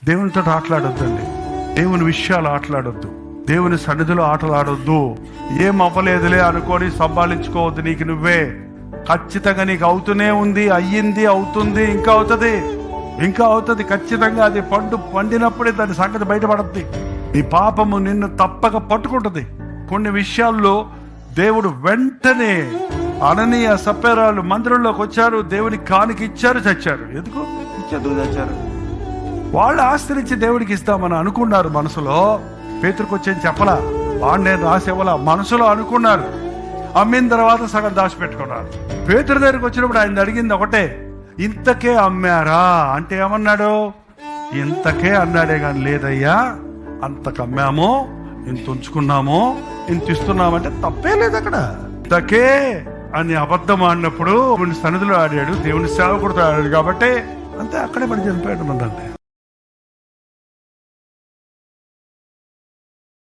దేవునితో ఆటలాడొద్దండి. దేవుని విషయాలు ఆటలాడొద్దు. దేవుని సన్నిధిలో ఆటలాడొద్దు. ఏం అవ్వలేదులే అనుకొని సంభాళించుకోవద్దు. నీకు నువ్వే ఖచ్చితంగా నీకు అవుతూనే ఉంది, అయ్యింది, అవుతుంది, ఇంకా అవుతుంది. ఖచ్చితంగా అది పండినప్పుడే దాని సంగతి బయటపడుద్ది. నీ పాపము నిన్ను తప్పక పట్టుకుంటుంది. కొన్ని విషయాల్లో దేవుడు వెంటనే అననీయ సప్పెరాలు మందిరంలోకి వచ్చారు, దేవునికి కానుక ఇచ్చారు, చచ్చారు. ఎందుకు చచ్చారు? వాళ్ళు ఆస్తినిచ్చి దేవుడికి ఇస్తామని అనుకున్నారు. మనసులో పేతురుకు వచ్చేది చెప్పలా, వాడు నేను రాసేవలా మనసులో అనుకున్నారు. అమ్మిన తర్వాత సగం దాచిపెట్టుకున్నారు. పేతురు దగ్గరికి వచ్చినప్పుడు ఆయన అడిగింది ఒకటే, ఇంతకే అమ్మారా అంటే ఏమన్నాడు? ఇంతకే అన్నాడే కానీ లేదయ్యా, అంతకు అమ్మాము, ఇంత ఉంచుకున్నాము, ఇంత ఇస్తున్నామంటే తప్పే లేదు అక్కడ. ఇంతకే అని అబద్ధం ఆడినప్పుడు దేవుని సన్నిధిలో ఆడాడు, దేవుని సేవకుడితో ఆడాడు కాబట్టి అంతే, అక్కడే పడి చనిపోయాడు.